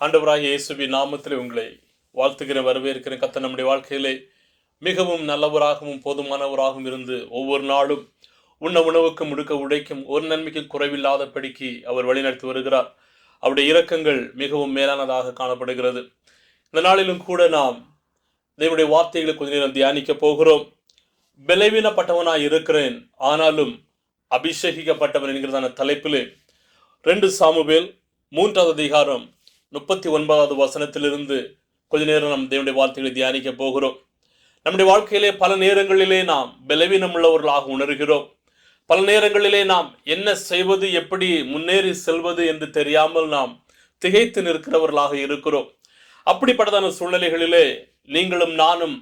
ஆண்டவராகிய இயேசுவின் நாமத்தில் உங்களை வாழ்த்துகிறேன், வரவேற்கிறேன். கர்த்தர் நம்முடைய வாழ்க்கையிலே மிகவும் நல்லவராகவும் போதுமானவராகவும் இருந்து ஒவ்வொரு நாளும் உண்ண உணவுக்கும் முடுக்க உடைக்கும் ஒரு நன்மைக்கு குறைவில்லாதபடிக்கு அவர் வழிநடத்தி வருகிறார். அவருடைய இரக்கங்கள் மிகவும் மேலானதாக காணப்படுகிறது. இந்த நாளிலும் கூட நாம் தேவனுடைய வார்த்தைகளை கொஞ்ச நேரம் தியானிக்க போகிறோம். பலவீனப்பட்டவனாய் இருக்கிறேன், ஆனாலும் அபிஷேகிக்கப்பட்டவன் என்கிறதான தலைப்பிலே 2 சாமுவேல் 3வது அதிகாரம் 39வது வசனத்திலிருந்து கொஞ்ச நேரம் நம் தேவனுடைய வார்த்தைகளை தியானிக்க போகிறோம். நம்முடைய வாழ்க்கையிலே பல நேரங்களிலே நாம் பலவீனம் உள்ளவர்களாக உணர்கிறோம். பல நேரங்களிலே நாம் என்ன செய்வது, எப்படி முன்னேறி செல்வது என்று தெரியாமல் நாம் திகைத்து நிற்கிறவர்களாக இருக்கிறோம். அப்படிப்பட்டதான சூழ்நிலைகளிலே நீங்களும் நானும்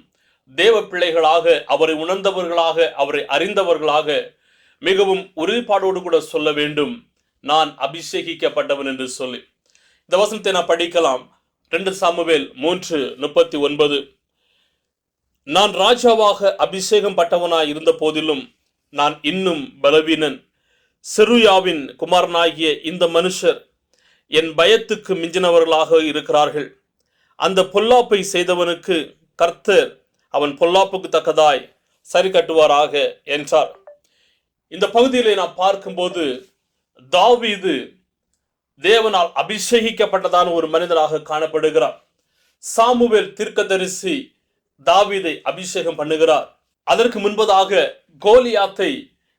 தேவ பிள்ளைகளாக, அவரை உணர்ந்தவர்களாக, அவரை அறிந்தவர்களாக மிகவும் உறுதிப்பாடோடு கூட சொல்ல வேண்டும், நான் அபிஷேகிக்கப்பட்டவன் என்று சொல்லி. இந்த வசனத்தை நான் படிக்கலாம். 2 சாமுவேல் 3:39. நான் ராஜாவாக அபிஷேகம் பட்டவனாய் இருந்த போதிலும் நான் இன்னும் பலவீனன். செருயாவின் குமாரனாகிய இந்த மனுஷர் என் பயத்துக்கு மிஞ்சினவர்களாக இருக்கிறார்கள். அந்த பொல்லாப்பை செய்தவனுக்கு கர்த்தர் அவன் பொல்லாப்புக்கு தக்கதாய் சரி கட்டுவாராக என்றார். இந்த பகுதியிலே நாம் பார்க்கும்போது தாவீது தேவனால் அபிஷேகிக்கப்பட்டதான ஒரு மனிதனாக காணப்படுகிறார். சாமுவேல் தீர்க்கதரிசி தாவீதை அபிஷேகம் பண்ணுகிறார். அதற்கு முன்பதாக கோலியாத்தை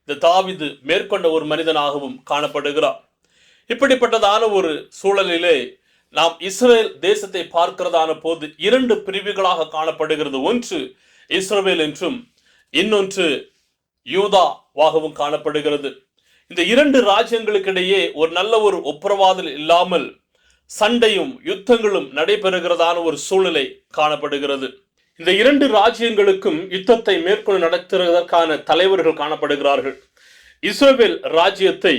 இந்த தாவீது மேற்கொண்ட ஒரு மனிதனாகவும் காணப்படுகிறார். இப்படிப்பட்டதான ஒரு சூழலிலே நாம் இஸ்ரேல் தேசத்தை பார்க்கிறதான போது 2 பிரிவுகளாக காணப்படுகிறது. ஒன்று இஸ்ரவேல் என்றும் இன்னொன்று யூதாவாகவும் காணப்படுகிறது. இந்த 2 ராஜ்யங்களுக்கிடையே ஒரு நல்ல ஒரு ஒப்புரவாதல் இல்லாமல் சண்டையும் யுத்தங்களும் நடைபெறுகிறதான ஒரு சூழ்நிலை காணப்படுகிறது. இந்த 2 ராஜ்யங்களுக்கும் யுத்தத்தை மேற்கொண்டு நடத்துவதற்கான தலைவர்கள் காணப்படுகிறார்கள். இஸ்ரவேல் ராஜ்யத்தை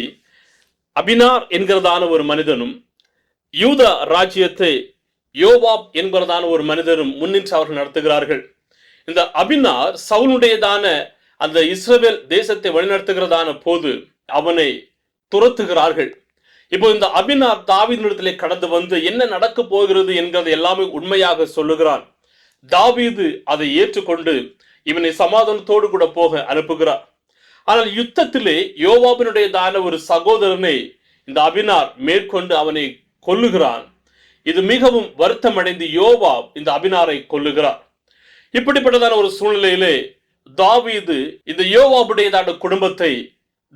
அபினார் என்கிறதான ஒரு மனிதனும், யூதா ராஜ்யத்தை யோவாப் என்கிறதான ஒரு மனிதனும் முன்னின்று அவர்கள் நடத்துகிறார்கள். இந்த அபினார் சவுலுடையதான அந்த இஸ்ரவேல் தேசத்தை வழிநடத்துகிறதான போது அவனை துரத்துகிறார்கள். இப்போ இந்த அபினார் தாவீதினிடத்திலே கடந்து வந்து என்ன நடக்க போகிறது என்கிறதை எல்லாமே உண்மையாக சொல்லுகிறான். தாவீது அதை ஏற்றுக்கொண்டு இவனை சமாதானத்தோடு கூட போக அனுப்புகிறார். ஆனால் யுத்தத்திலே யோவாபினுடையதான ஒரு சகோதரனை இந்த அபினார் மேற்கொண்டு அவனை கொல்லுகிறான். இது மிகவும் வருத்தம் அடைந்து யோவாப் இந்த அபினாரை கொல்லுகிறார். இப்படிப்பட்டதான ஒரு சூழ்நிலையிலே தாவீது இந்த யோவாபுடையதான குடும்பத்தை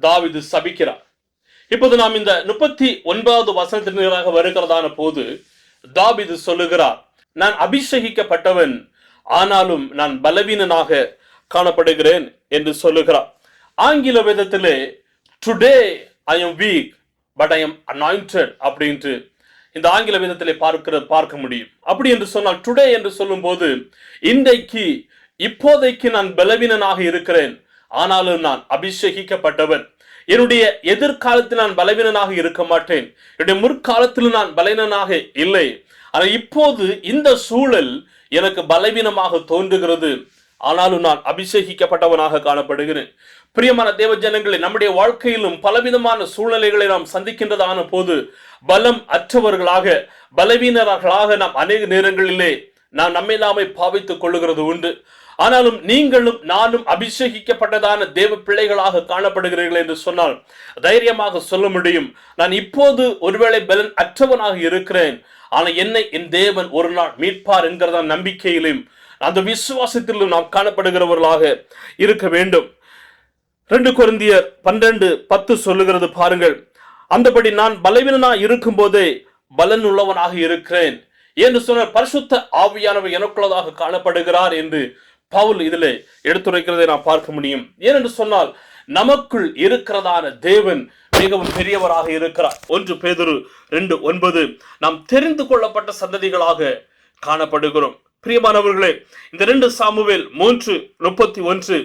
தாவீது சபிக்கிறார். இப்போது நாம் இந்த 39வது வசனத்தினராக வருகிறதான போது தாவீது சொல்லுகிறார், நான் அபிஷேகிக்கப்பட்டவன், ஆனாலும் நான் பலவீனனாக காணப்படுகிறேன் என்று சொல்லுகிறார். ஆங்கில வேதத்திலே today I am week but I am anointed அப்படின்ட்டு இந்த ஆங்கில வேதத்திலே பார்க்க முடியும். அப்படி என்று சொன்னால் டுடே என்று சொல்லும் போது இன்றைக்கு, இப்போதைக்கு நான் பலவீனனாக இருக்கிறேன், ஆனாலும் நான் அபிஷேகிக்கப்பட்டவன். என்னுடைய எதிர்காலத்தில் நான் பலவீனனாக இருக்க மாட்டேன், என்னுடைய முற்காலத்தில் நான் பலவீனனாக இல்லை. ஆனால் இப்போது இந்த சூழல் எனக்கு பலவீனமாக தோன்றுகிறது, ஆனாலும் நான் அபிஷேகிக்கப்பட்டவனாக காணப்படுகிறேன். பிரியமான தேவ ஜனங்களே, நம்முடைய வாழ்க்கையிலும் பலவிதமான சூழ்நிலைகளை நாம் சந்திக்கின்றதான போது பலம் அற்றவர்களாக, பலவீனர்களாக நாம் அநேக நேரங்களிலே நாம் நம்மை நாமே பாவித்துக் கொள்ளுகிறது உண்டு. ஆனாலும் நீங்களும் நானும் அபிஷேகிக்கப்பட்டதான தேவ பிள்ளைகளாக காணப்படுகிறீர்கள் என்று சொன்னால் தைரியமாக சொல்ல முடியும், நான் இப்போது ஒருவேளை பலன் அற்றவனாக இருக்கிறேன், ஆனால் என்னை என் தேவன் ஒரு நாள் மீட்பார் என்கிறதான நம்பிக்கையிலும் அந்த விசுவாசத்திலும் நாம் காணப்படுகிறவர்களாக இருக்க வேண்டும். 2 கொரிந்தியர் 12:10 சொல்லுகிறது பாருங்கள், அந்தபடி நான் பலவீனனாக இருக்கும் போதே பலன் உள்ளவனாக இருக்கிறேன் என்று சொன்ன பரிசுத்த ஆவியானவர் எனக்குள்ளதாக காணப்படுகிறார் என்று பவுல் இதில் எடுத்துரைக்கிறதை நாம் பார்க்க முடியும். ஏனென்று சொன்னால் நமக்குள் இருக்கிறதான தேவன் மிகவும் பெரியவராக இருக்கிறார். 1 பேதுரு 2:9 நாம் தெரிந்து கொள்ளப்பட்ட சந்ததிகளாக காணப்படுகிறோம். பிரியமானவர்களே, இந்த 2 சாமுவேல் 3:31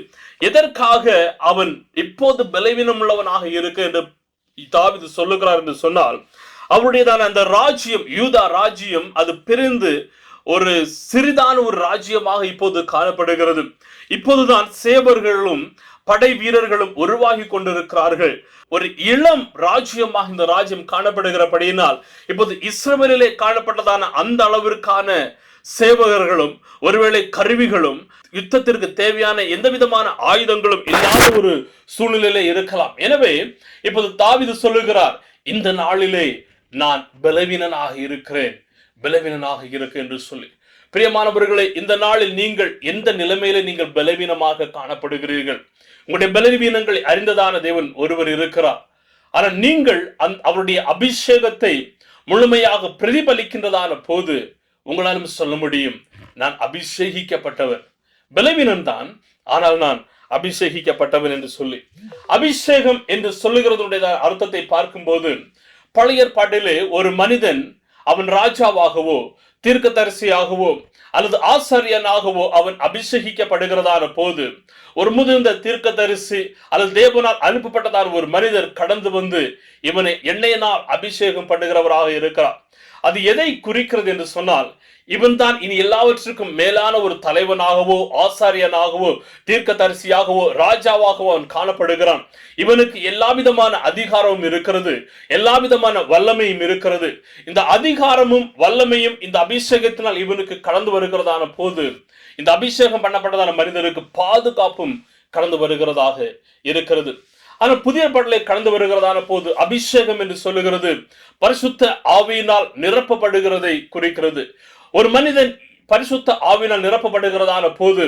எதற்காக அவன் இப்போது பலவீனம் உள்ளவனாக இருக்க என்று தாவீது சொல்லுகிறார் என்று சொன்னால், அவருடையதான அந்த ராஜ்யம், யூதா ராஜ்யம், அது பிரிந்து ஒரு சிறிதான ஒரு ராஜ்யமாக இப்போது காணப்படுகிறது. இப்போதுதான் சேவர்களும் படை வீரர்களும் உருவாகி கொண்டிருக்கிறார்கள். ஒரு இளம் ராஜ்யமாக இந்த ராஜ்யம் காணப்படுகிறபடியினால் இப்போது இஸ்ரவேலிலே காணப்பட்டதான அந்த அளவிற்கான சேவகர்களும் ஒருவேளை கருவிகளும் யுத்தத்திற்கு தேவையான எந்த விதமான ஆயுதங்களும் இல்லாத ஒரு சூழ்நிலையிலே இருக்கலாம். எனவே இப்போது தாவீது சொல்லுகிறார், இந்த நாளிலே நான் பலவீனனாக இருக்கிறேன் என்று சொல்லி. பிரியமானவர்களே, இந்த நாளில் நீங்கள் எந்த நிலைமையில நீங்கள் பலவீனமாக காணப்படுகிறீர்கள்? உங்களுடைய பலவீனங்களை அறிந்ததான தேவன் ஒருவர் இருக்கிறார். ஆனால் நீங்கள் அவருடைய அபிஷேகத்தை முழுமையாக பிரதிபலிக்கின்றதான போது உங்களாலும் சொல்ல முடியும், நான் அபிஷேகிக்கப்பட்டவன். பலவீனம் தான், ஆனால் நான் அபிஷேகிக்கப்பட்டவன் என்று சொல்லி. அபிஷேகம் என்று சொல்லுகிறதுடைய அர்த்தத்தை பார்க்கும்போது பழைய ஏற்பாட்டிலே ஒரு மனிதன் அவன் ராஜாவாகவோ தீர்க்கதரிசியாகவோ அல்லது ஆசாரியனாகவோ அவன் அபிஷேகிக்கப்படுகிறதான போது ஒரு முதிர்ந்த தீர்க்கதரிசி அல்லது தேவனால் அனுப்பப்பட்டதான ஒரு மனிதர் கடந்து வந்து இவனை எண்ணெயினால் அபிஷேகம் பண்ணுகிறவராக இருக்கிறார். அது எதை குறிக்கிறது என்று சொன்னால், இவன் தான் இனி எல்லாவற்றுக்கும் மேலான ஒரு தலைவனாகவோ ஆசாரியனாகவோ தீர்க்கதரிசியாகவோ ராஜாவாகவோ அவன் காணப்படுகிறான். இவனுக்கு எல்லா விதமான அதிகாரமும் இருக்கிறது, எல்லா விதமான வல்லமையும் இருக்கிறது. இந்த அதிகாரமும் வல்லமையும் இந்த அபிஷேகத்தினால் இவனுக்கு கடந்து வருகிறதான போது இந்த அபிஷேகம் பண்ணப்பட்டதான மனிதனுக்கு பாதுகாப்பும் கடந்து வருகிறதாக இருக்கிறது. ஆனால் புதிய ஏற்பாட்டிலே கடந்து வருகிறதான போது அபிஷேகம் என்று சொல்லுகிறது பரிசுத்த ஆவியினால் நிரப்பப்படுகிறதை குறிக்கிறது. ஒரு மனிதன் பரிசுத்த ஆவியினால் நிரப்பப்படுகிறதான போது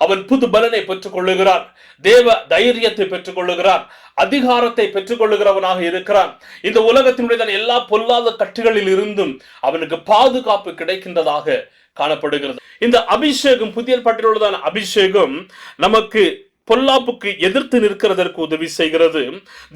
அவன் புது பலனை பெற்றுக் கொள்ளுகிறான், தேவ தைரியத்தை பெற்றுக் கொள்ளுகிறான், அதிகாரத்தை பெற்றுக் கொள்ளுகிறவனாக இருக்கிறான். இந்த உலகத்தினுடைய எல்லா பொல்லாத கட்டுகளில் இருந்தும் அவனுக்கு பாதுகாப்பு கிடைக்கின்றதாக காணப்படுகிறது. இந்த அபிஷேகம், புதிய ஏற்பாட்டில் உள்ளதான அபிஷேகம் நமக்கு பொல்லாப்புக்கு எதிர்த்து நிற்கிறதற்கு உதவி செய்கிறது,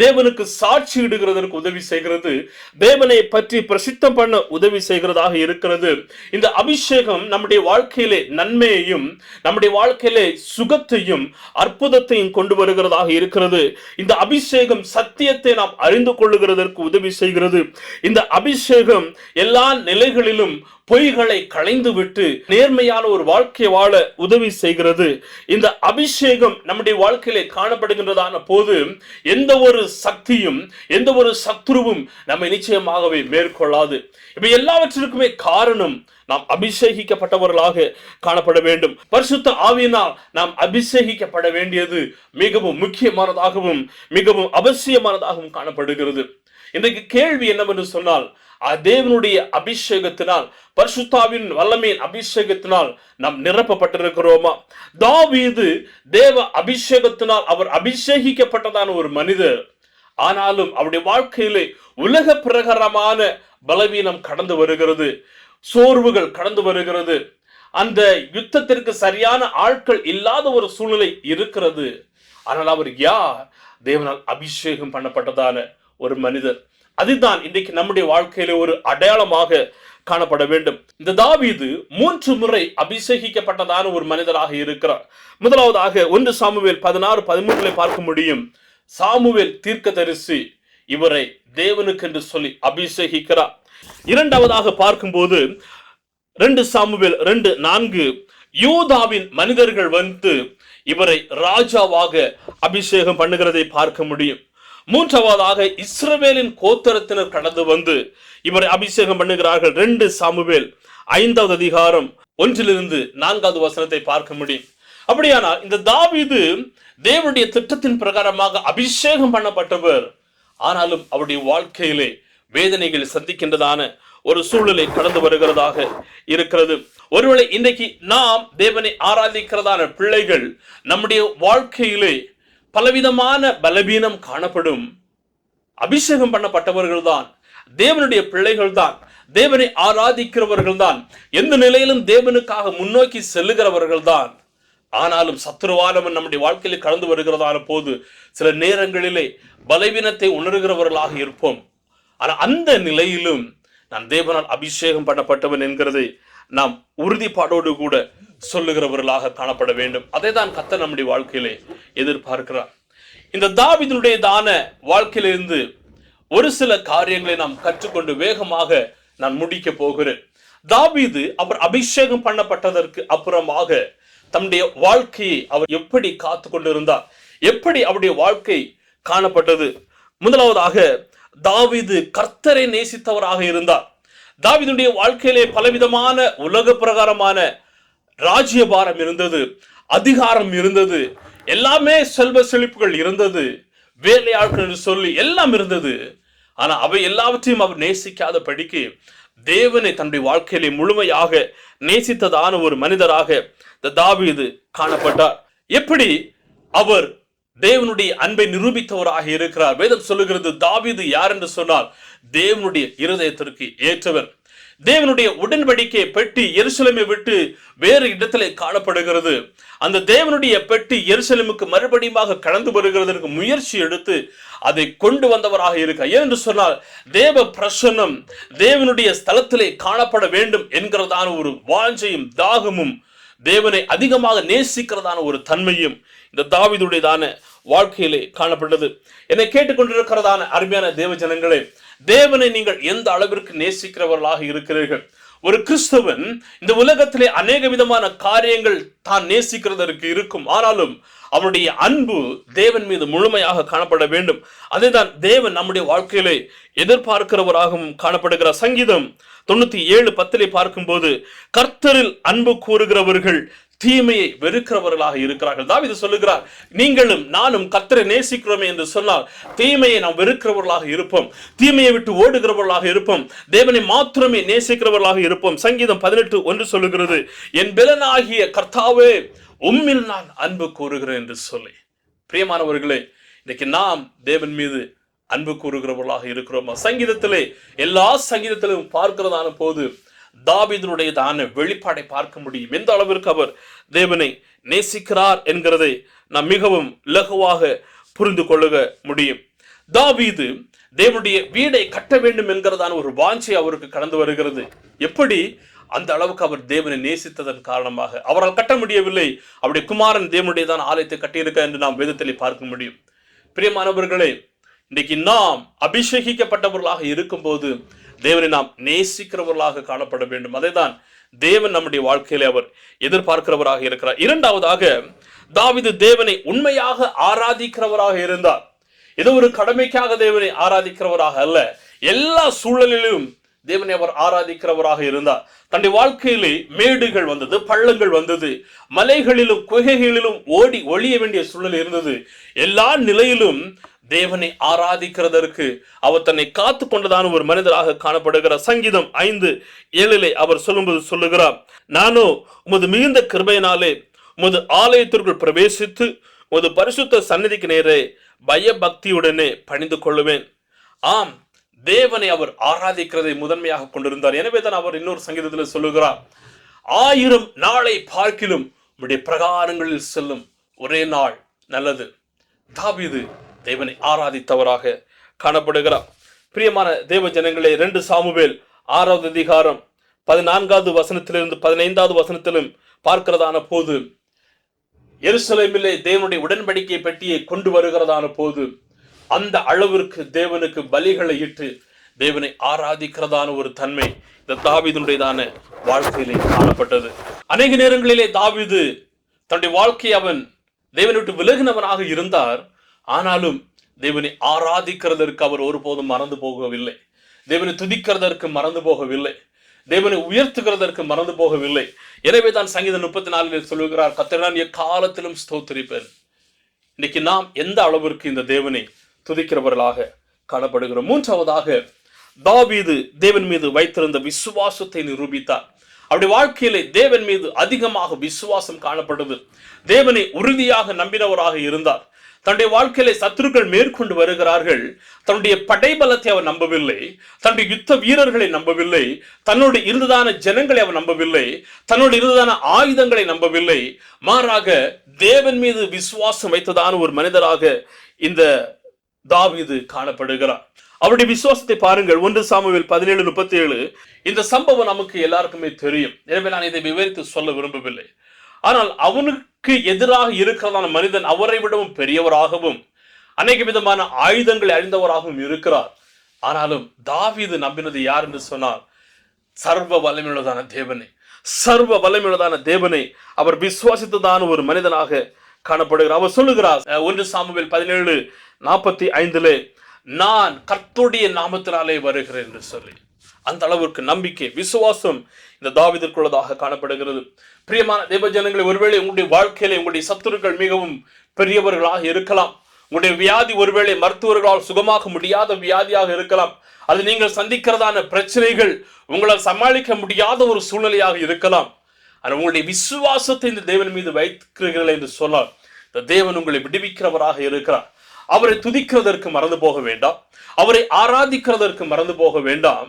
தேவனுக்கு சாட்சி இடுகிறதற்கு உதவி செய்கிறது, தேவனை பற்றி பிரசித்தம் பண்ண உதவி செய்கிறதாக இருக்கிறது. இந்த அபிஷேகம் நம்முடைய வாழ்க்கையிலே நன்மையையும் நம்முடைய வாழ்க்கையிலே சுகத்தையும் அற்புதத்தையும் கொண்டு வருகிறதாக இருக்கிறது. இந்த அபிஷேகம் சத்தியத்தை நாம் அறிந்து கொள்ளுகிறதற்கு உதவி செய்கிறது. இந்த அபிஷேகம் எல்லா நிலைகளிலும் பொய்களை களைந்து விட்டு நேர்மையான ஒரு வாழ்க்கை வாழ உதவி செய்கிறது. இந்த அபிஷேகம் நம்முடைய வாழ்க்கையிலே காணப்படுகின்றதான போது எந்த ஒரு சக்தியும் எந்த ஒரு சத்துருவும் நம்மை நிச்சயமாகவே மேற்கொள்ளாது. இப்ப எல்லாவற்றிற்குமே காரணம் நாம் அபிஷேகிக்கப்பட்டவர்களாக காணப்பட வேண்டும். பரிசுத்த ஆவியினால் நாம் அபிஷேகிக்கப்பட வேண்டியது மிகவும் முக்கியமானதாகவும் மிகவும் அவசியமானதாகவும் காணப்படுகிறது. இன்றைக்கு கேள்வி என்னவென்று சொன்னால், தேவனுடைய அபிஷேகத்தினால் பரிசுத்தாவின் வல்லமையின் அபிஷேகத்தினால் நாம் நிரப்பப்பட்டிருக்கிறோமா? தாவீது தேவ அபிஷேகத்தினால் அவர் அபிஷேகிக்கப்பட்டதான ஒரு மனிதர். ஆனாலும் அவருடைய வாழ்க்கையிலே உலக பிரகாரமான பலவீனம் கடந்து வருகிறது, சோர்வுகள் கடந்து வருகிறது, அந்த யுத்தத்திற்கு சரியான ஆட்கள் இல்லாத ஒரு சூழ்நிலை இருக்கிறது. ஆனால் அவர் யார்? தேவனால் அபிஷேகம் பண்ணப்பட்டதான ஒரு மனிதர். அதுதான் இன்றைக்கு நம்முடைய வாழ்க்கையில ஒரு அடையாளமாக காணப்பட வேண்டும். இந்த தாவீது 3 முறை அபிஷேகிக்கப்பட்டதான ஒரு மனிதராக இருக்கிறார். முதலாவதாக 1 சாமுவேல் 16:13 பார்க்க முடியும். சாமுவேல் தீர்க்கதரிசி இவரை தேவனுக்கு என்று சொல்லி அபிஷேகிக்கிறார். இரண்டாவதாக பார்க்கும்போது 2 சாமுவேல் 2:4 யூதாவின் மனிதர்கள் வந்து இவரை ராஜாவாக அபிஷேகம் பண்ணுகிறதை பார்க்க முடியும். மூன்றாவதாக இஸ்ரவேலின் கோத்திரத்தினர் கடந்து வந்து இவரை அபிஷேகம் பண்ணுகிறார்கள். 2 சாமுவேல் 5:1-4 பார்க்க முடியும். அப்படியானால் இந்த தாவீது தேவனுடைய திட்டத்தின் பிரகாரமாக அபிஷேகம் பண்ணப்பட்டவர். ஆனாலும் அவருடைய வாழ்க்கையிலே வேதனைகள் சந்திக்கின்றதான ஒரு சூழ்நிலை கடந்து வருகிறதாக இருக்கிறது. ஒருவேளை இன்றைக்கு நாம் தேவனை ஆராதிக்கிறதான பிள்ளைகள் நம்முடைய வாழ்க்கையிலே பலவிதமான பலவீனம் காணப்படும். அபிஷேகம் பண்ணப்பட்டவர்கள் தான், தேவனுடைய பிள்ளைகள் தான், தேவனை ஆராதிக்கிறவர்கள் தான், எந்த நிலையிலும் தேவனுக்காக முன்னோக்கி செல்லுகிறவர்கள் தான். ஆனாலும் சத்துருவானவன் நம்முடைய வாழ்க்கையில கடந்து வருகிறதான போது சில நேரங்களிலே பலவீனத்தை உணர்கிறவர்களாக இருப்போம். ஆனால் அந்த நிலையிலும் நான் தேவனால் அபிஷேகம் பண்ணப்பட்டவன் என்கிறதை நாம் உறுதிப்பாடோடு கூட சொல்லுகிறவர்களாக காணப்பட வேண்டும். அதை தான் கர்த்தர் நம்முடைய வாழ்க்கையிலே எதிர்பார்க்கிறார். இந்த தாவீதுடையதான வாழ்க்கையிலிருந்து ஒரு சில காரியங்களை நாம் கற்றுக்கொண்டு வேகமாக நான் முடிக்க போகிறேன். தாவீது அவர் அபிஷேகம் பண்ணப்பட்டதற்கு அப்புறமாக தம்முடைய வாழ்க்கையை அவர் எப்படி காத்து கொண்டிருந்தார், எப்படி அவருடைய வாழ்க்கை காணப்பட்டது? முதலாவதாக, தாவீது கர்த்தரை நேசித்தவராக இருந்தார். தாவீதுடைய வாழ்க்கையிலே பலவிதமான உலக பிரகாரமான ராஜ்யபாரம் இருந்தது, அதிகாரம் இருந்தது, எல்லாமே செல்வ செழிப்புகள் இருந்தது, வேலையாட்கள் என்று சொல்லி எல்லாம் இருந்தது. ஆனா அவை எல்லாவற்றையும் அவர் நேசிக்காத படிக்கு தேவனை தன்னுடைய வாழ்க்கையிலே முழுமையாக நேசித்ததான ஒரு மனிதராக தாவீது காணப்பட்டார். எப்படி அவர் தேவனுடைய அன்பை நிரூபித்தவராக இருக்கிறார்? வேதம் சொல்லுகிறது, தாவீது யார் என்று சொன்னால் தேவனுடைய இருதயத்திற்கு ஏற்றவர். தேவனுடைய உடன்படிக்கை பெட்டி எருசலேமை விட்டு வேறு இடத்திலே காணப்படுகிறது. அந்த தேவனுடைய பெட்டி எருசலேமுக்கு மறுபடியும் கடந்து வருகிறதற்கு முயற்சி எடுத்து அதை கொண்டு வந்தவராக இருக்கிறார். ஏனென்று சொன்னால் தேவ பிரசன்னம் தேவனுடைய ஸ்தலத்திலே காணப்பட வேண்டும் என்கிறதான ஒரு வாஞ்சையும் தாகமும், தேவனை அதிகமாக நேசிக்கிறதான ஒரு தன்மையும் இந்த தாவீதுடையதான வாழ்க்கையிலே காணப்பட்டது. என்னை கேட்டுக்கொண்டிருக்கிறதான அருமையான தேவ ஜனங்களே, தேவனை நீங்கள் எந்த அளவிற்கு நேசிக்கிறவர்களாக இருக்கிறீர்கள்? ஒரு கிறிஸ்தவன் இந்த உலகத்திலே அநேக விதமான காரியங்கள் தான் நேசிக்கிறதற்கு இருக்கும். ஆனாலும் அவருடைய அன்பு தேவன் மீது முழுமையாக காணப்பட வேண்டும். அதேதான் தேவன் நம்முடைய வாழ்க்கையிலே எதிர்பார்க்கிறவராகவும் காணப்படுகிறார். சங்கீதம் 97:10 பார்க்கும்போது, கர்த்தரில் அன்பு கூறுகிறவர்கள் தீமையை வெறுக்கிறவர்களாக இருக்கிறார்கள். தாவீது சொல்லுகிறார், நீங்களும் நானும் கர்த்தரை நேசிக்கிறோமே என்று சொன்னால் தீமையை நாம் வெறுக்கிறவர்களாக இருப்போம், தீமையை விட்டு ஓடுகிறவர்களாக இருப்போம், தேவனை மாத்திரமே நேசிக்கிறவர்களாக இருப்போம். சங்கீதம் 18:1 சொல்லுகிறது, என் பெலனாகிய கர்த்தாவே உம்மில் நான் அன்பு கூறுகிறேன் என்று சொல்லி. பிரியமானவர்களே, இன்னைக்கு நாம் தேவன் மீது அன்பு கூறுகிறவர்களாக இருக்கிறோமா? சங்கீதத்திலே எல்லா சங்கீதத்திலும் பார்க்கிறதான போது தாவீதுடையதான வெளிப்பாடை பார்க்க முடியும். எந்த அளவிற்கு அவர் தேவனை நேசிக்கிறார் என்கிறதை நாம் மிகவும் இலகுவாக புரிந்து கொள்ள முடியும். தாவீது தேவனுடைய வீடை கட்ட வேண்டும் என்கிறதான ஒரு வாஞ்சை அவருக்கு கடந்து வருகிறது. எப்படி? அந்த அளவுக்கு அவர் தேவனை நேசித்ததன் காரணமாக. அவரால் கட்ட முடியவில்லை, அவருடைய குமாரன் தேவனுடையதான ஆலயத்தை கட்டியிருக்க என்று நாம் வேதத்திலே பார்க்க முடியும். பிரியமானவர்களே, இன்றைக்கு நாம் அபிஷேகிக்கப்பட்டவர்களாக இருக்கும் போது தேவனை நாம் நேசிக்கிறவர்களாக காணப்பட வேண்டும். அதைதான் தேவன் நம்முடைய வாழ்க்கையிலே அவர் எதிர்பார்க்கிறவராக இருக்கிறார். இரண்டாவதாக, தாவீது தேவனை உண்மையாக ஆராதிக்கிறவராக இருந்தார். ஏதோ ஒரு கடமைக்காக தேவனை ஆராதிக்கிறவராக அல்ல, எல்லா சூழலிலும் தேவனை அவர் ஆராதிக்கிறவராக இருந்தார். தன்னுடைய வாழ்க்கையிலே மேடுகள் வந்தது, பள்ளங்கள் வந்தது, மலைகளிலும் குகைகளிலும் ஓடி ஒளிய வேண்டிய சூழல் இருந்தது. எல்லா நிலையிலும் தேவனை ஆராதிக்கிறதற்கு அவர் தன்னை காத்து கொண்டதான ஒரு மனிதராக காணப்படுகிறார். சங்கீதம் 5:7 அவர் சொல்லும்போது சொல்லுகிறார், நானோ உமது மிகுந்த கிருபையினாலே உமது ஆலயத்திற்குள் பிரவேசித்து உமது பரிசுத்த சந்நிதிக்கு நேரே பயபக்தியுடனே பணிந்து கொள்ளுவேன். ஆம், தேவனை அவர் ஆராதிக்கிறதை முதன்மையாக கொண்டிருந்தார். எனவே தான் அவர் இன்னொரு சங்கீதத்தில் சொல்லுகிறார், 1000 நாளை பார்க்கிலும் உம்முடைய பிரகாரங்களில் செல்லும் ஒரே நாள் நல்லது. தாவீது தேவனை ஆராதித்தவராக காணப்படுகிறார். பிரியமான தேவ ஜனங்களே, 2 சாமுவேல் 6வது அதிகாரம் 14வது வசனத்திலிருந்து 15வது வசனத்திலும் பார்க்கிறதான போது, எருசலேமிலே தேவனுடைய உடன்படிக்கை பெட்டியை கொண்டு வருகிறதான போது அந்த அளவிற்கு தேவனுக்கு பலிகளை இட்டு தேவனை ஆராதிக்கிறதான ஒரு தன்மை இந்த தாவீதுடையதான வாழ்க்கையிலே காணப்பட்டது. அநேக நேரங்களிலே தாவீது தன்னுடைய வாழ்க்கையை அவன் தேவனை விட்டு விலகினவனாக இருந்தார். ஆனாலும் தேவனை ஆராதிக்கிறதற்கு அவர் ஒருபோதும் மறந்து போகவில்லை, தேவனை துதிக்கிறதற்கு மறந்து போகவில்லை, தேவனை உயர்த்துகிறதற்கு மறந்து போகவில்லை. எனவே தான் சங்கீதம் 34 சொல்லுகிறார், கர்த்தரை நான் எக்காலத்திலும் ஸ்தோத்திரிப்பேன். இன்னைக்கு நாம் எந்த அளவிற்கு இந்த தேவனை துதிக்கிறவர்களாக காணப்படுகிறோம்? மூன்றாவதாக, தாவீது தேவன் மீது வைத்திருந்த விசுவாசத்தை நிரூபித்தார். அவருடைய வாழ்க்கையிலே தேவன் மீது அதிகமாக விசுவாசம் காணப்பட்டது. தேவனை உறுதியாக நம்பினவராக இருந்தார். தன்னுடைய வாழ்க்கையிலே சத்துருக்கள் மேற்கொண்டு வருகிறார்கள், தன்னுடைய படைபலத்தை அவர் நம்பவில்லை, தன்னுடைய யுத்த வீரர்களை நம்பவில்லை, தன்னோடு இருந்ததான ஜனங்களை அவர் நம்பவில்லை, தன்னோடு இருந்ததான ஆயுதங்களை நம்பவில்லை. மாறாக தேவன் மீது விசுவாசம் வைத்ததான ஒரு மனிதராக இந்த தாவீது காணப்படுகிறார். அவருடைய விசுவாசத்தை பாருங்கள். 1 சாமுவேல் 17:37. இந்த சம்பவம் நமக்கு எல்லாருக்குமே தெரியும், எனவே நான் இதை விவரித்து சொல்ல விரும்பவில்லை. ஆனால் அவனுக்கு எதிராக இருக்கிறதான மனிதன் அவரை விடவும் பெரியவராகவும் அநேக விதமான ஆயுதங்களை அழிந்தவராகவும் இருக்கிறார். ஆனாலும் தாவீது நம்பினது யார் என்று சொன்னால் சர்வ வல்லமையுள்ளதான தேவனை. சர்வ வல்லமையுள்ளதான தேவனை அவர் விசுவாசித்ததான ஒரு மனிதனாக காணப்படுகிறார். அவர் சொல்லுகிறார் 1 சாமுவேல் 17:45, நான் கர்த்தருடைய நாமத்தினாலே வருகிறேன் என்று சொல்லி. அந்த அளவிற்கு நம்பிக்கை, விசுவாசம் இந்த தாவீதுக்குள்ளதாக காணப்படுகிறது. பிரியமான தேவ ஜனங்களே, ஒருவேளை உங்களுடைய வாழ்க்கையில உங்களுடைய சத்துருக்கள் மிகவும் பெரியவர்களாக இருக்கலாம். உங்களுடைய வியாதி ஒருவேளை மருத்துவர்களால் சுகமாக முடியாத வியாதியாக இருக்கலாம். அது நீங்கள் சந்திக்கிறதான பிரச்சனைகள் உங்களால் சமாளிக்க முடியாத ஒரு சூழ்நிலையாக இருக்கலாம். ஆனால் உங்களுடைய விசுவாசத்தை இந்த தேவன் மீது வைக்கிறீர்கள் என்று சொன்னால் இந்த தேவன் உங்களை விடுவிக்கிறவராக இருக்கிறார். அவரை துதிக்கிறதற்கு மறந்து போக வேண்டாம், அவரை ஆராதிக்கிறதற்கு மறந்து போக வேண்டாம்,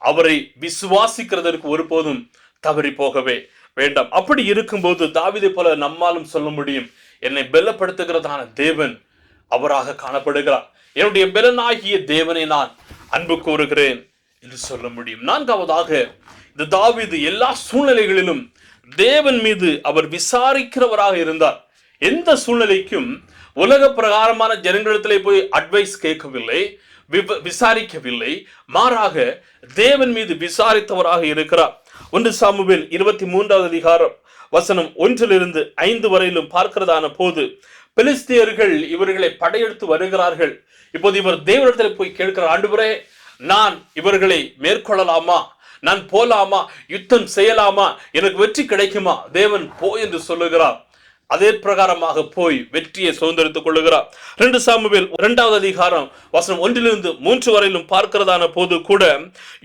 அவரை விசுவாசிக்கிறதற்கு ஒருபோதும் தவறி போகவே வேண்டாம். அப்படி இருக்கும்போது தாவீதை போல நம்மாலும் சொல்ல முடியும், என்னை பலப்படுத்துகிறதான தேவன் அவராக காணப்படுகிறார், என்னுடைய பலனாகிய தேவனை நான் அன்பு கூறுகிறேன் என்று சொல்ல முடியும். நான்காவதாக, இந்த தாவீது எல்லா சூழ்நிலைகளிலும் தேவன் மீது அவர் விசாரிக்கிறவராக இருந்தார். எந்த சூழ்நிலைக்கும் உலக பிரகாரமான ஜனங்களிடத்திலே போய் அட்வைஸ் கேட்கவில்லை, விசாரிக்கவில்லை, மாறாக தேவன் மீது விசாரித்தவராக இருக்கிறார். 1 சாமுவேல் 23:1 வரையிலும் பார்க்கிறதான போது பெலிஸ்தியர்கள் இவர்களை படையெடுத்து வருகிறார்கள். இப்போது இவர் தேவனிடத்தில் போய் கேட்கிறார், ஆண்டவரே, நான் இவர்களை மேற்கொள்ளலாமா, நான் போலாமா, யுத்தம் செய்யலாமா, எனக்கு வெற்றி கிடைக்குமா? தேவன் போ என்று சொல்லுகிறார். அதே பிரகாரமாக போய் வெற்றியை சுதந்திரித்துக் கொள்ளுகிறார். 2 சாமுவேல் 2:1 வரையிலும் பார்க்கிறதான போது கூட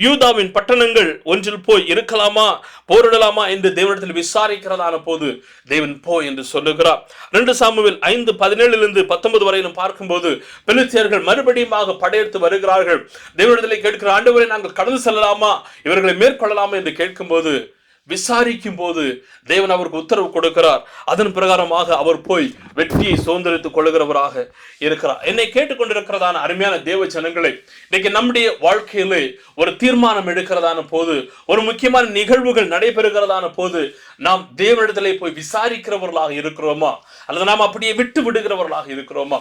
யூதாவின் பட்டணங்கள் ஒன்றில் போய் இருக்கலாமா, போரிடலாமா என்று தேவனிடத்தில் விசாரிக்கிறதான போது தேவன் போய் என்று சொல்லுகிறார். 2 சாமுவேல் 5:17-19 வரையிலும் பார்க்கும்போது பெலிஸ்தியர்கள் மறுபடியும் படையெடுத்து வருகிறார்கள். தேவனிடத்தில் கேட்கிற, ஆண்டவரை, நாங்கள் கடந்து செல்லலாமா, இவர்களை மேற்கொள்ளலாமா என்று கேட்கும்போது, விசாரிக்கும் போது தேவன் அவருக்கு உத்தரவு கொடுக்கிறார். அதன் பிரகாரமாக அவர் போய் வெற்றியை சுதந்திரித்துக் கொள்ளுகிறவராக இருக்கிறார். என்னை கேட்டுக்கொண்டிருக்கிறதான அருமையான தேவ ஜனங்களே, இன்னைக்கு நம்முடைய வாழ்க்கையிலே ஒரு தீர்மானம் எடுக்கிறதான போது, ஒரு முக்கியமான நிகழ்வுகள் நடைபெறுகிறதான போது நாம் தேவனிடத்திலே போய் விசாரிக்கிறவர்களாக இருக்கிறோமா, அல்லது நாம் அப்படியே விட்டு விடுகிறவர்களாக இருக்கிறோமா?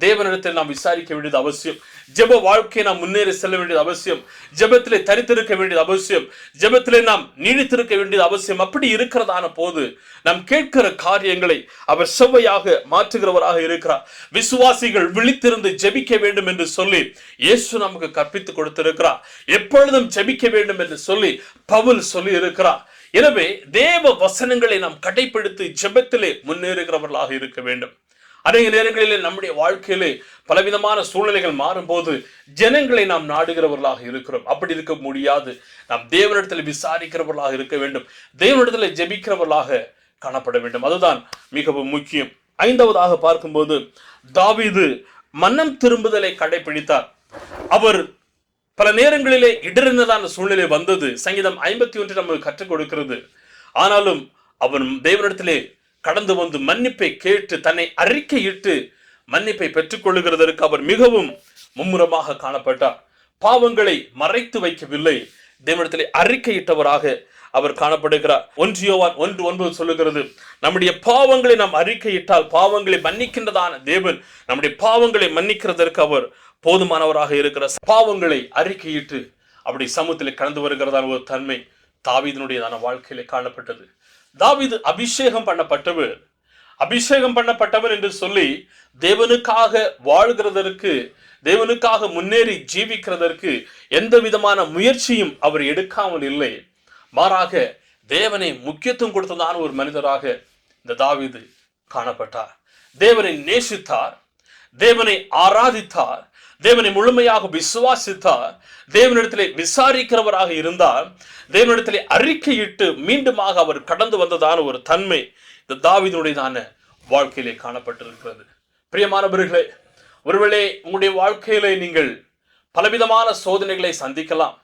தேவனிடத்தில் நாம் விசாரிக்க வேண்டியது அவசியம். ஜெப வாழ்க்கையை நாம் முன்னேறி செல்ல வேண்டியது அவசியம். ஜெபத்திலே தரித்திருக்க வேண்டியது அவசியம். ஜெபத்திலே நாம் நீடித்திருக்க வேண்டியது அவசியம். அப்படி இருக்கிறதான போது நாம் கேட்கிற காரியங்களை அவர் செவ்வையாக மாற்றுகிறவராக இருக்கிறார். விசுவாசிகள் விழித்திருந்து ஜெபிக்க வேண்டும் என்று சொல்லி இயேசு நமக்கு கற்பித்து கொடுத்திருக்கிறார். எப்பொழுதும் ஜெபிக்க வேண்டும் என்று சொல்லி பவுல் சொல்லி இருக்கிறார். எனவே தேவ வசனங்களை நாம் கடைபிடித்து ஜெபத்திலே முன்னேறுகிறவர்களாக இருக்க வேண்டும். அநேக நேரங்களிலே நம்முடைய வாழ்க்கையிலே பலவிதமான சூழ்நிலைகள் மாறும்போது ஜனங்களை நாம் நாடுகிறவர்களாக இருக்கிறோம். அப்படி இருக்க முடியாது. நாம் தேவனிடத்தில் விசாரிக்கிறவர்களாக இருக்க வேண்டும். தேவனிடத்தில் ஜெபிக்கிறவர்களாக காணப்பட வேண்டும். அதுதான் மிகவும் முக்கியம். 5வதாக பார்க்கும்போது தாவீது மனம் திரும்புதலை கடைபிடித்தார். அவர் பல நேரங்களிலே இடறினதான சூழ்நிலை வந்தது. சங்கீதம் 51 நமக்கு கற்றுக் கொடுக்கிறது. ஆனாலும் அவர் தேவனிடத்திலே கடந்து வந்து மன்னிப்பை கேட்டு தன்னை அறிக்கையிட்டு மன்னிப்பை பெற்றுக் கொள்ளுகிறதற்கு அவர் மிகவும் மும்முரமாக காணப்பட்டார். பாவங்களை மறைத்து வைக்கவில்லை, தேவனிடத்திலே அறிக்கையிட்டவராக அவர் காணப்படுகிறார். 1 யோவான் 1:9 சொல்லுகிறது, நம்முடைய பாவங்களை நாம் அறிக்கையிட்டால் பாவங்களை மன்னிக்கின்றதான தேவன் நம்முடைய பாவங்களை மன்னிக்கிறதற்கு அவர் போதுமானவராக இருக்கிறார். பாவங்களை அறிக்கையிட்டு அப்படி சமூகத்திலே கடந்து வருகிறதான ஒரு தன்மை தாவீதினுடையதான வாழ்க்கையிலே காணப்பட்டது. தாவீது அபிஷேகம் பண்ணப்பட்டவர் என்று சொல்லி தேவனுக்காக வாழ்கிறதற்கு, தேவனுக்காக முன்னேறி ஜீவிக்கிறதற்கு எந்த விதமான முயற்சியும் அவர் எடுக்காமல் இல்லை. மாறாக தேவனை முக்கியத்துவம் கொடுத்ததான ஒரு மனிதராக இந்த தாவீது காணப்பட்டார். தேவனை நேசித்தார், தேவனை ஆராதித்தார், தேவனை முழுமையாக விசுவாசித்தார், தேவனிடத்திலே விசாரிக்கிறவராக இருந்தார், தேவனிடத்திலே அறிக்கையிட்டு மீண்டுமாக அவர் கடந்து வந்ததான ஒரு தன்மை இந்த தாவீதுடையதான வாழ்க்கையிலே காணப்பட்டிருக்கிறது. பிரியமானவர்களே, ஒருவேளை உங்களுடைய வாழ்க்கையிலே நீங்கள் பலவிதமான சோதனைகளை சந்திக்கலாம்.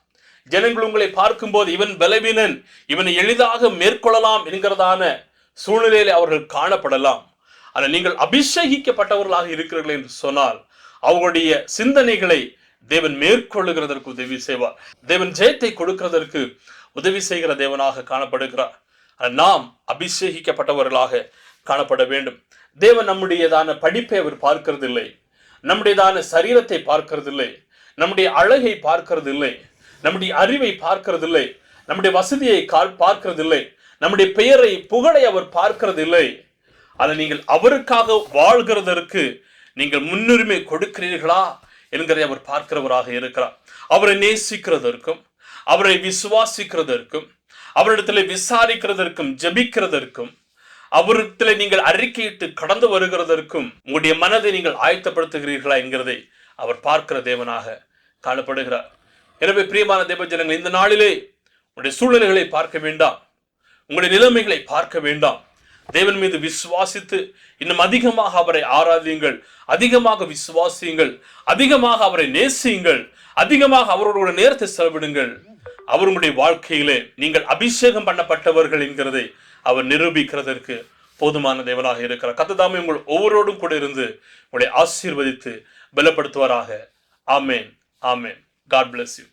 ஜனங்கள் உங்களை பார்க்கும்போது இவன் பலவீனன், இவனை எளிதாக மேற்கொள்ளலாம் என்கிறதான சூழ்நிலையிலே அவர்கள் காணப்படலாம். ஆனால் நீங்கள் அபிஷேகிக்கப்பட்டவர்களாக இருக்கிறீர்கள் என்று சொன்னால் அவர்களுடைய சிந்தனைகளை தேவன் மேற்கொள்ளுகிறதற்கு உதவி செய்வார். தேவன் ஜெயத்தை கொடுக்கிறதற்கு உதவி செய்கிற தேவனாக காணப்படுகிறார். நாம் அபிஷேகிக்கப்பட்டவர்களாக காணப்பட வேண்டும். தேவன் நம்முடையதான படிப்பை அவர் பார்க்கிறதில்லை, நம்முடையதான சரீரத்தை பார்க்கிறதில்லை, நம்முடைய அழகை பார்க்கிறதில்லை, நம்முடைய அறிவை பார்க்கிறதில்லை, நம்முடைய வசதியை பார்க்கிறதில்லை, நம்முடைய பெயரை புகழை அவர் பார்க்கிறதில்லை. அதை நீங்கள் அவருக்காக வாழ்கிறதற்கு நீங்கள் முன்னுரிமை கொடுக்கிறீர்களா என்கிறதை அவர் பார்க்கிறவராக இருக்கிறார். அவரை நேசிக்கிறதற்கும், அவரை விசுவாசிக்கிறதற்கும், அவரிடத்தில் விசாரிக்கிறதற்கும், ஜெபிக்கிறதற்கும், அவரிடத்தில் நீங்கள் அறிக்கையிட்டு கடந்து வருகிறதற்கும் உங்களுடைய மனதை நீங்கள் ஆயத்தப்படுத்துகிறீர்களா என்கிறதை அவர் பார்க்கிற தேவனாக காணப்படுகிறார். எனவே பிரியமான தேவ ஜனங்கள், இந்த நாளிலே உங்களுடைய சூழ்நிலைகளை பார்க்க வேண்டாம், உங்களுடைய நிலைமைகளை பார்க்க வேண்டாம். தேவன் மீது விசுவாசித்து இன்னும் அதிகமாக அவரை ஆராதியுங்கள், அதிகமாக விசுவாசியுங்கள், அதிகமாக அவரை நேசியுங்கள், அதிகமாக அவரோட நேரத்தை செலவிடுங்கள். அவர் உங்களுடைய வாழ்க்கையிலே நீங்கள் அபிஷேகம் பண்ணப்பட்டவர்கள் என்கிறதை அவர் நிரூபிக்கிறதற்கு போதுமான தேவனாக இருக்கிறார். கர்த்தர் உங்கள் ஒவ்வொருவரோடும் கூட இருந்து உங்களை ஆசீர்வதித்து பலப்படுத்துவாராக. ஆமேன், ஆமேன். God bless you.